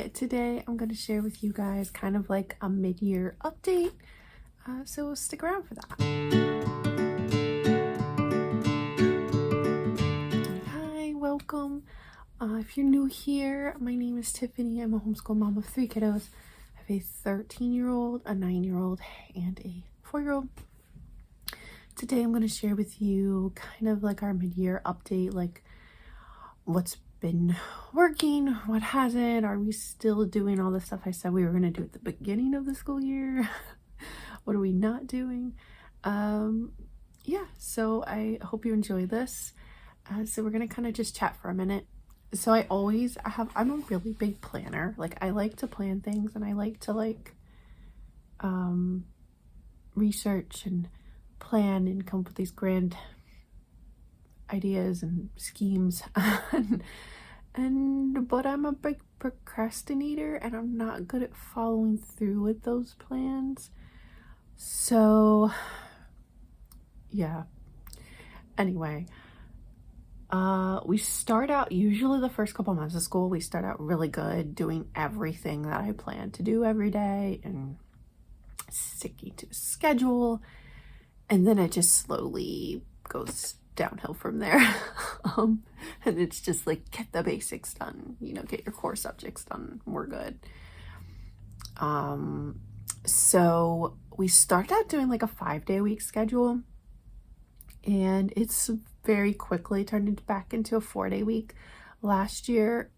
Today I'm going to share with you guys kind of like a mid-year update, so stick around for that. Hi, welcome. If you're new here, my name is Tiffany. I'm a homeschool mom of 3 kiddos. I have a 13-year-old, a 9-year-old, and a 4-year-old. Today I'm going to share with you kind of like our mid-year update, like what's been working, what hasn't, are we still doing all the stuff I said we were going to do at the beginning of the school year? What are we not doing? Yeah, so I hope you enjoy this. So we're going to kind of just chat for a minute. So I'm a really big planner. Like, I like to plan things, and I like to research and plan and come up with these grand ideas and schemes. But I'm a big procrastinator, and I'm not good at following through with those plans. So yeah, anyway, we start out, usually the first couple months of school, we start out really good, doing everything that I plan to do every day and sticking to a schedule, and then it just slowly goes downhill from there. And it's just like, get the basics done, get your core subjects done, we're good. So we started out doing like a 5-day-a-week schedule, and it's very quickly turned back into a 4-day week. Was it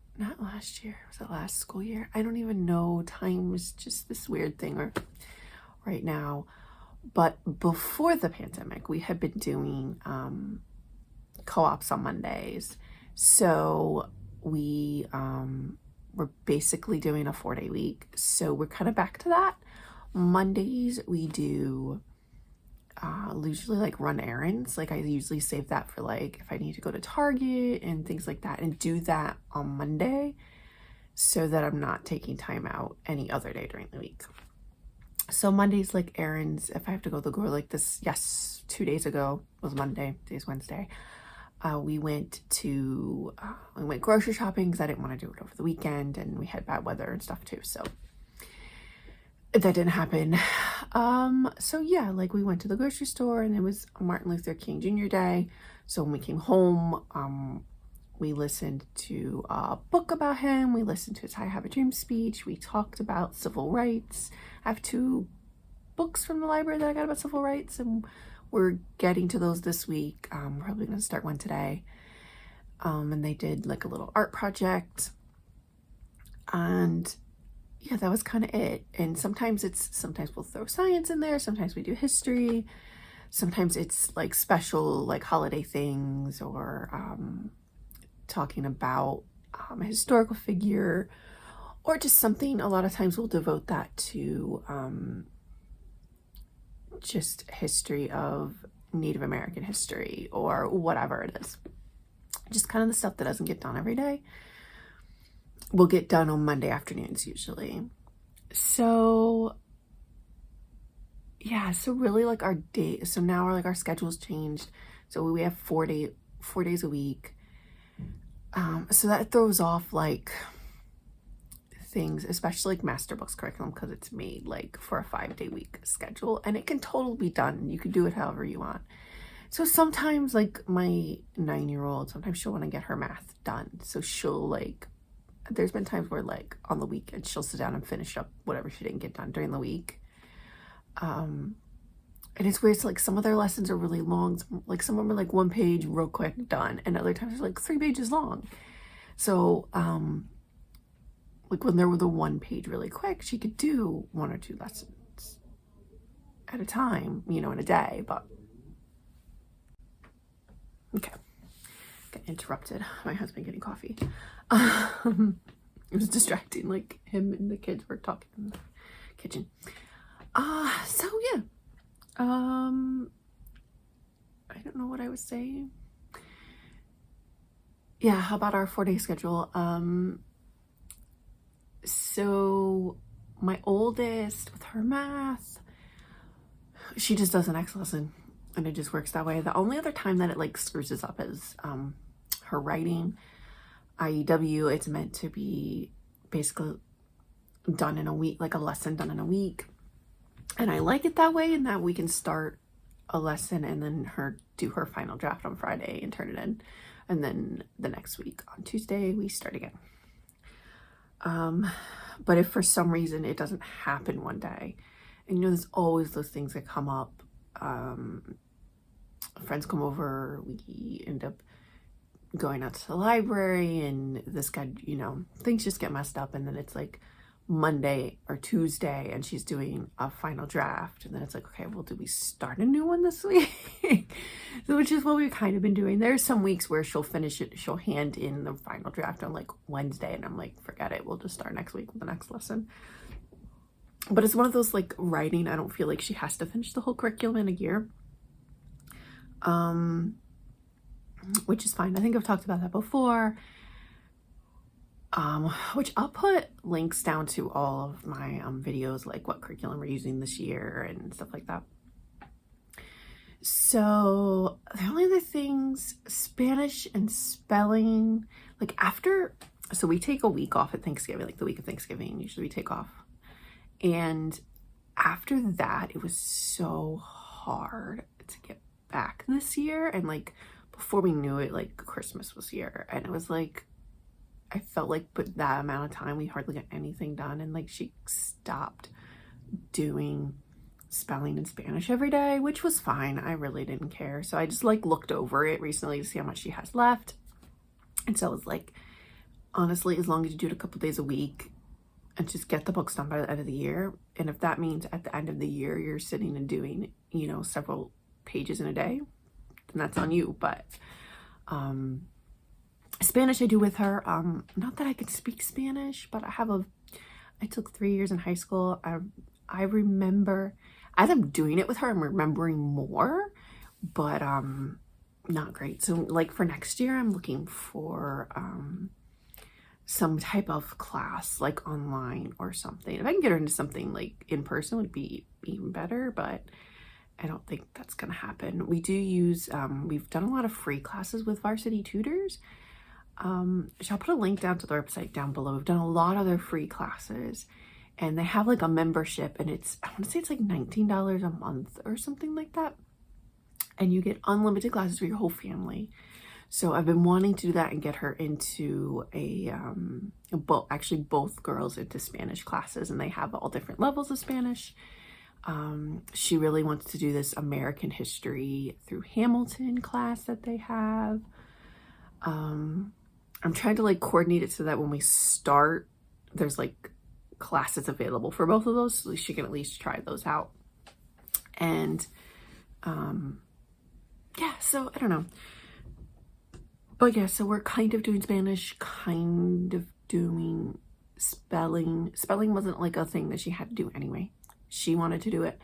last school year? I don't even know. Time is just this weird thing right now. But before the pandemic, we had been doing co-ops on Mondays. So we were basically doing a 4-day week. So we're kind of back to that. Mondays we do usually like run errands. Like, I usually save that for like if I need to go to Target and things like that, and do that on Monday so that I'm not taking time out any other day during the week. So Mondays, like errands, if I have to go to the grocery, like this, yes, 2 days ago was Monday, today's Wednesday. We went grocery shopping because I didn't want to do it over the weekend, and we had bad weather and stuff too, so that didn't happen. So yeah, like we went to the grocery store, and it was Martin Luther King Jr. Day. So when we came home, we listened to a book about him. We listened to his I Have a Dream speech. We talked about civil rights. I have 2 books from the library that I got about civil rights, and we're getting to those this week. Probably gonna start one today. And they did like a little art project, and yeah, that was kind of it. And sometimes we'll throw science in there. Sometimes we do history. Sometimes it's like special, like holiday things, or talking about a historical figure, or just something. A lot of times we'll devote that to just history of Native American history, or whatever it is. Just kind of the stuff that doesn't get done every day will get done on Monday afternoons usually. So yeah, so really like our day, so now our schedule's changed. So we have 4 days a week. So that throws off like things, especially like master books curriculum, because it's made like for a 5-day week schedule, and it can totally be done. You can do it however you want. So sometimes like my 9-year-old, sometimes she'll want to get her math done. So she'll there's been times where like on the weekend she'll sit down and finish up whatever she didn't get done during the week. And it's weird. So like some of their lessons are really long. Like some of them are like 1 page real quick done, and other times they're like 3 pages long. So like when there were the 1 page really quick, she could do 1 or 2 lessons at a time, in a day. But okay, got interrupted. My husband getting coffee. It was distracting, like him and the kids were talking in the kitchen. So yeah, I don't know what I was saying. Yeah, how about our 4-day schedule? So my oldest, with her math, she just does an X lesson, and it just works that way. The only other time that it like screws us up is her writing. IEW, it's meant to be basically done in a week, like a lesson done in a week. And I like it that way, in that we can start a lesson and then her do her final draft on Friday and turn it in. And then the next week on Tuesday, we start again. But if for some reason it doesn't happen one day, and you know, there's always those things that come up. Friends come over, we end up going out to the library, and this guy, you know, things just get messed up, and then it's like Monday or Tuesday and she's doing a final draft, and then it's like, okay, well, do we start a new one this week? So, which is what we've kind of been doing. There's some weeks where she'll finish it, she'll hand in the final draft on like Wednesday, and I'm like, forget it, we'll just start next week with the next lesson. But it's one of those, like, writing, I don't feel like she has to finish the whole curriculum in a year, which is fine. I think I've talked about that before. Which I'll put links down to all of my videos, like what curriculum we're using this year and stuff like that. So the only other things, Spanish and spelling, like after, so we take a week off at Thanksgiving, like the week of Thanksgiving, usually we take off. And after that, it was so hard to get back this year. And like before we knew it, like Christmas was here, and it was like, I felt like, but that amount of time we hardly got anything done. And like she stopped doing spelling in Spanish every day, which was fine. I really didn't care. So I just like looked over it recently to see how much she has left. And so it was like, honestly, as long as you do it a couple days a week and just get the books done by the end of the year. And if that means at the end of the year, you're sitting and doing, you know, several pages in a day, then that's on you. But, Spanish I do with her. Not that I can speak Spanish, but I took 3 years in high school. I remember, as I'm doing it with her, I'm remembering more, but not great. So like for next year, I'm looking for some type of class, like online or something. If I can get her into something like in person, would be even better, but I don't think that's gonna happen. We do use, we've done a lot of free classes with Varsity Tutors. I'll put a link down to their website down below. We've done a lot of their free classes, and they have like a membership, and it's, I want to say it's like $19 a month or something like that. And you get unlimited classes for your whole family. So I've been wanting to do that and get her into actually both girls into Spanish classes, and they have all different levels of Spanish. She really wants to do this American history through Hamilton class that they have. I'm trying to like coordinate it so that when we start, there's like classes available for both of those, so she can at least try those out. And yeah, so I don't know. But yeah, so we're kind of doing Spanish, kind of doing spelling. Spelling wasn't like a thing that she had to do anyway. She wanted to do it,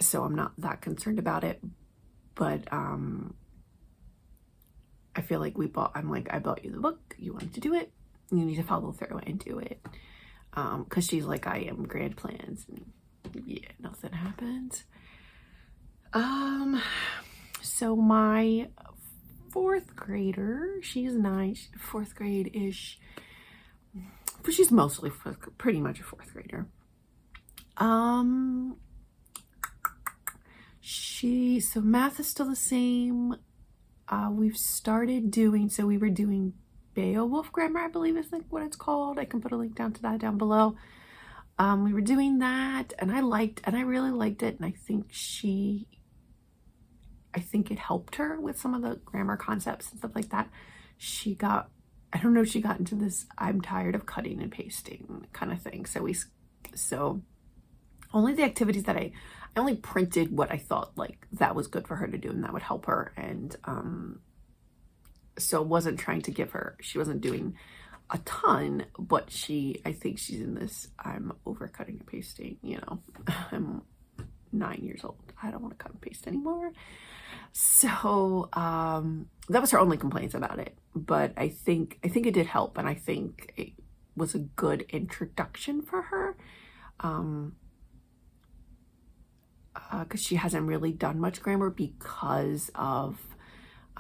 so I'm not that concerned about it. But I feel like I bought you the book, you wanted to do it, you need to follow through and do it. Because she's like, I am grand plans, and yeah, nothing happens. So my fourth grader, she's 9, fourth grade-ish, but she's mostly pretty much a fourth grader. So math is still the same. We've started doing, so we were doing Beowulf grammar, I believe is like what it's called. I can put a link down to that down below. We were doing that, and I really liked it, and I think it helped her with some of the grammar concepts and stuff like that. I don't know, she got into this I'm tired of cutting and pasting kind of thing. So only the activities that I only printed what I thought like that was good for her to do and that would help her. And so wasn't trying to give her, she wasn't doing a ton, but I think she's in this, I'm over cutting and pasting, you know. I'm 9 years old, I don't want to cut and paste anymore. So that was her only complaints about it, but I think it did help, and I think it was a good introduction for her, because she hasn't really done much grammar because of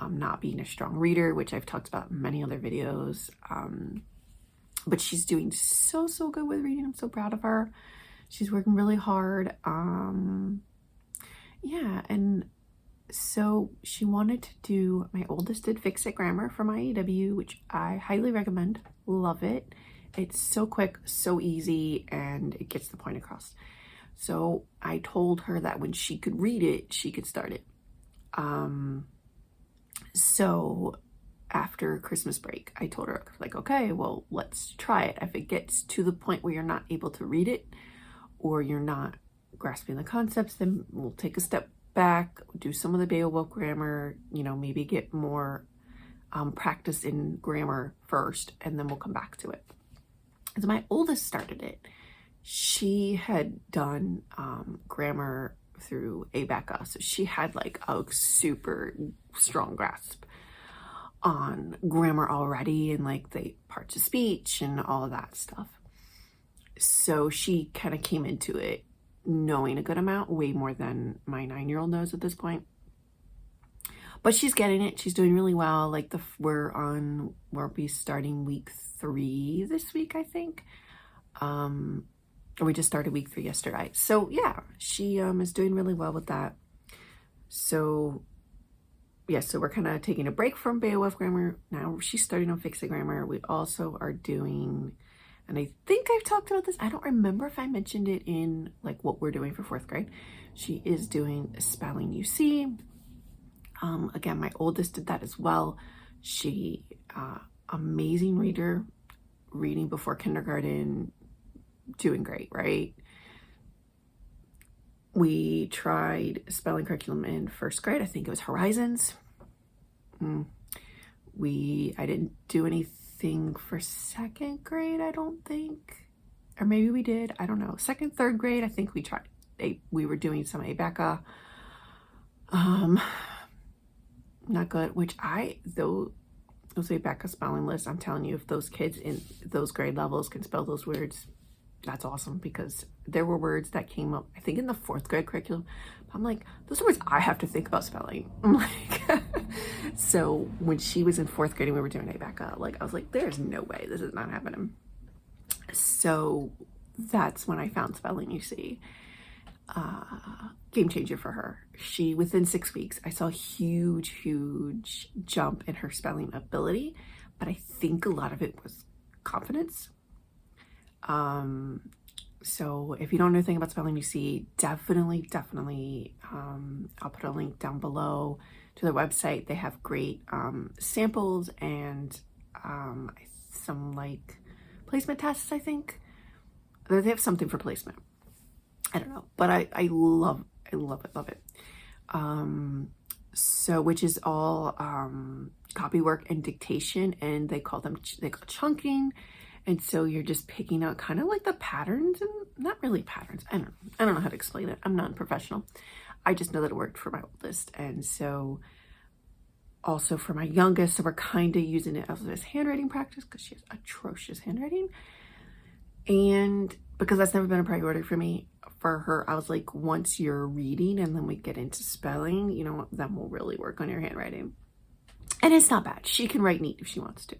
not being a strong reader, which I've talked about in many other videos. but she's doing so good with reading. I'm so proud of her. She's working really hard. Yeah, and so she wanted to do, my oldest did Fix It Grammar for my AEW, which I highly recommend. Love it. It's so quick, so easy, and it gets the point across. So I told her that when she could read it, she could start it. So after Christmas break, I told her, like, okay, well, let's try it. If it gets to the point where you're not able to read it or you're not grasping the concepts, then we'll take a step back, do some of the Beowulf grammar, you know, maybe get more practice in grammar first, and then we'll come back to it. So my oldest started it. She had done grammar through ABACA, so she had like a super strong grasp on grammar already, and like the parts of speech and all of that stuff. So she kind of came into it knowing a good amount, way more than my 9-year-old knows at this point. But she's getting it. She's doing really well. Like we'll be starting week 3 this week, I think. We just started week 3 yesterday. So yeah, she is doing really well with that. So yeah, so we're kind of taking a break from Beowulf grammar. Now she's starting on Fix It Grammar. We also are doing, and I think I've talked about this, I don't remember if I mentioned it in like what we're doing for 4th grade. She is doing Spelling UC. Again, my oldest did that as well. She, amazing reader, reading before kindergarten, doing great, right? We tried spelling curriculum in 1st grade. I think it was Horizons. I didn't do anything for 2nd grade, I don't think. Or maybe we did, I don't know. 2nd, 3rd grade, I think we tried. We were doing some ABACA. Not good, which those ABACA spelling lists, I'm telling you, if those kids in those grade levels can spell those words, that's awesome, because there were words that came up, I think, in the 4th grade curriculum. I'm like, those are words I have to think about spelling. I'm like, so when she was in 4th grade and we were doing ABACA, like, I was like, there's no way this is not happening. So that's when I found Spelling UC. Game changer for her. She, within 6 weeks, I saw a huge jump in her spelling ability, but I think a lot of it was confidence. So if you don't know anything about Spelling UC, definitely, I'll put a link down below to their website. They have great samples and some like placement tests, I think. They have something for placement. I don't know, but I love it. So, which is all copy work and dictation, and they call chunking. And so you're just picking out kind of like the patterns, and not really patterns. I don't know how to explain it. I'm not a professional. I just know that it worked for my oldest. And so also for my youngest, so we're kind of using it as handwriting practice because she has atrocious handwriting. And because that's never been a priority for me, for her, I was like, once you're reading and then we get into spelling, you know, then we'll really work on your handwriting. And it's not bad. She can write neat if she wants to.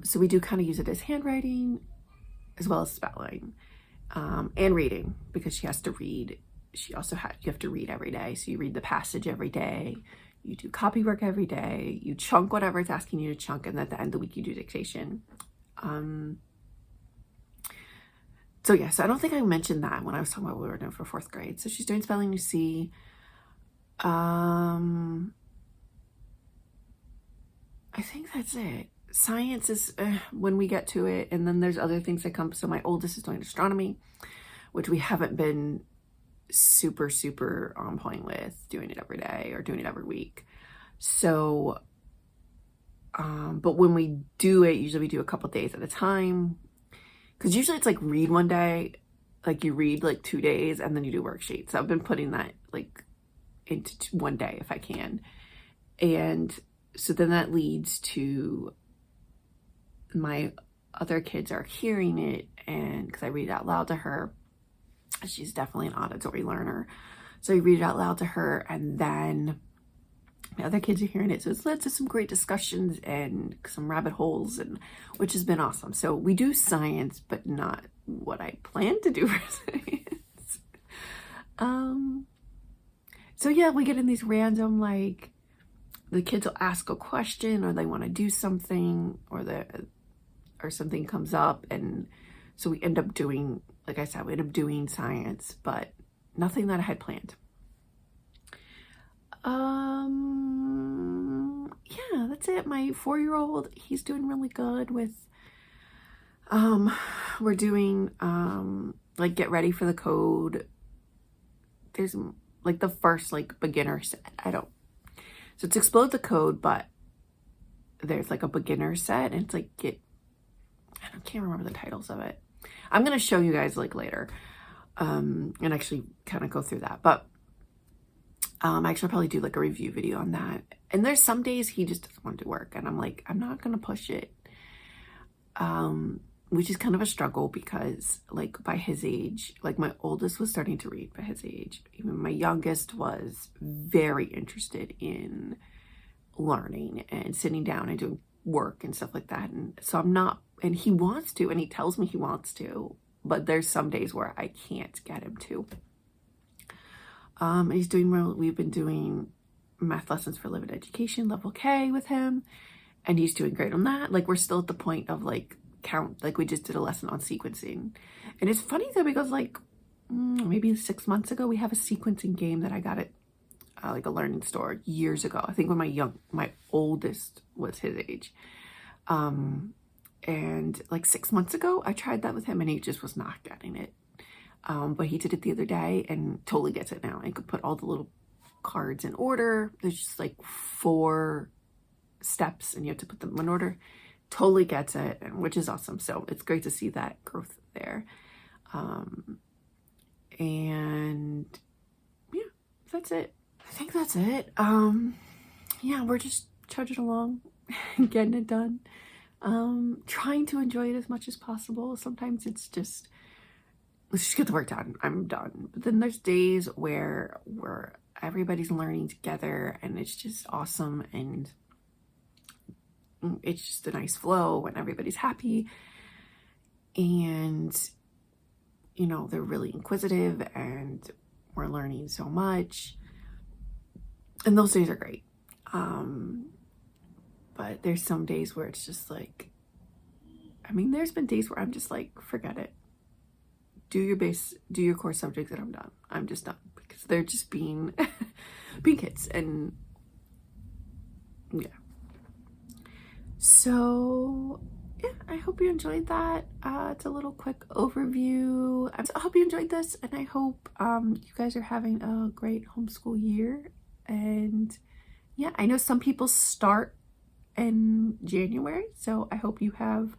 So we do kind of use it as handwriting as well as spelling, and reading, because she has to read. You have to read every day. So you read the passage every day. You do copy work every day. You chunk whatever it's asking you to chunk. And at the end of the week, you do dictation. So yeah, so I don't think I mentioned that when I was talking about what we were doing for 4th grade. So she's doing Spelling UC. I think that's it. Science is when we get to it, and then there's other things that come. So my oldest is doing Astronomy, which we haven't been super on point with, doing it every day or doing it every week. So, but when we do it, usually we do a couple days at a time, because usually it's like read one day, like you read like 2 days, and then you do worksheets. So I've been putting that like into one day if I can. And so then that leads to my other kids are hearing it, and because I read it out loud to her. She's definitely an auditory learner. So you read it out loud to her, and then my other kids are hearing it. So it's led to some great discussions and some rabbit holes, and which has been awesome. So we do science, but not what I plan to do for science. So yeah, we get in these random, like, the kids will ask a question or they want to do something, or something comes up, and so we end up doing, like I said, we end up doing science, but nothing that I had planned. Yeah, that's it. My 4-year-old, he's doing really good with, we're doing, like, get ready for the code. There's, like, the first, like, beginner set. So it's explode the code, but there's, like, a beginner set, and it's, like, I can't remember the titles of it. I'm going to show you guys, like, later, and actually kind of go through that, but actually I'll probably do, like, a review video on that. And there's some days he just doesn't want to work, and I'm like, I'm not going to push it, which is kind of a struggle because, like, by his age, like, my oldest was starting to read by his age. Even my youngest was very interested in learning and sitting down and doing work and stuff like that. And so and he wants to, and he tells me he wants to, but there's some days where I can't get him to. We've been doing math lessons for Live Education, level K with him, and he's doing great on that. Like, we're still at the point of, like, count, like, we just did a lesson on sequencing. And it's funny though, because, like, maybe 6 months ago, we have a sequencing game that I got at like a learning store years ago. I think when my oldest was his age. And like 6 months ago, I tried that with him and he just was not getting it. But he did it the other day and totally gets it now. I could put all the little cards in order. There's just like 4 steps and you have to put them in order. Totally gets it, which is awesome. So it's great to see that growth there. And yeah, that's it. I think that's it. Yeah, we're just trudging along, getting it done. Trying to enjoy it as much as possible. Sometimes it's just, let's just get the work done. I'm done. But then there's days where everybody's learning together and it's just awesome, and it's just a nice flow and everybody's happy, and you know, they're really inquisitive and we're learning so much, and those days are great. But there's some days where it's just like, I mean, there's been days where I'm just like, forget it. Do your core subjects and I'm done. I'm just done, because they're just being kids, and yeah. So yeah, I hope you enjoyed that. It's a little quick overview. I hope you enjoyed this, and I hope you guys are having a great homeschool year. And yeah, I know some people start in January, so I hope you have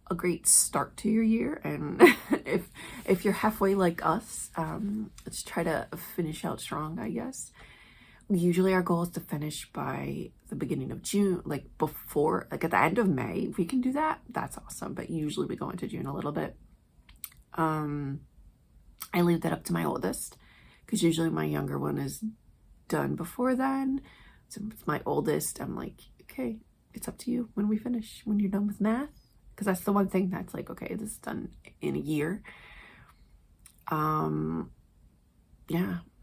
a great start to your year. And if you're halfway like us, let's try to finish out strong, I guess. Usually our goal is to finish by the beginning of June, like before, like at the end of May. If we can do that, that's awesome. But usually we go into June a little bit. I leave that up to my oldest, because usually my younger one is done before then. So it's my oldest. I'm like, okay, it's up to you when we finish, when you're done with math. Because that's the one thing that's like, okay, this is done in a year. Yeah,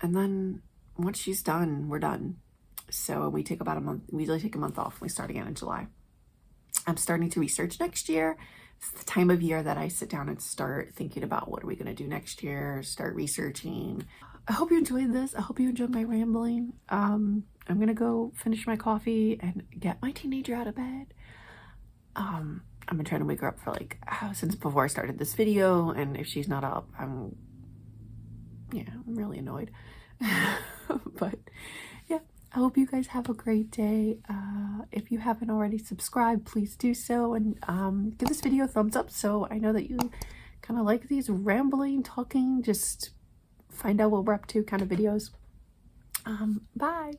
and then once she's done, we're done. So we take about a month. We usually take a month off. We start again in July. I'm starting to research next year. It's the time of year that I sit down and start thinking about what are we going to do next year, start researching. I hope you enjoyed this. I hope you enjoyed my rambling. I'm going to go finish my coffee and get my teenager out of bed. I've been trying to wake her up for like, since before I started this video, and if she's not up, I'm really annoyed. But yeah, I hope you guys have a great day. If you haven't already subscribed, please do so, and give this video a thumbs up so I know that you kind of like these rambling, talking, just find out what we're up to kind of videos. Bye.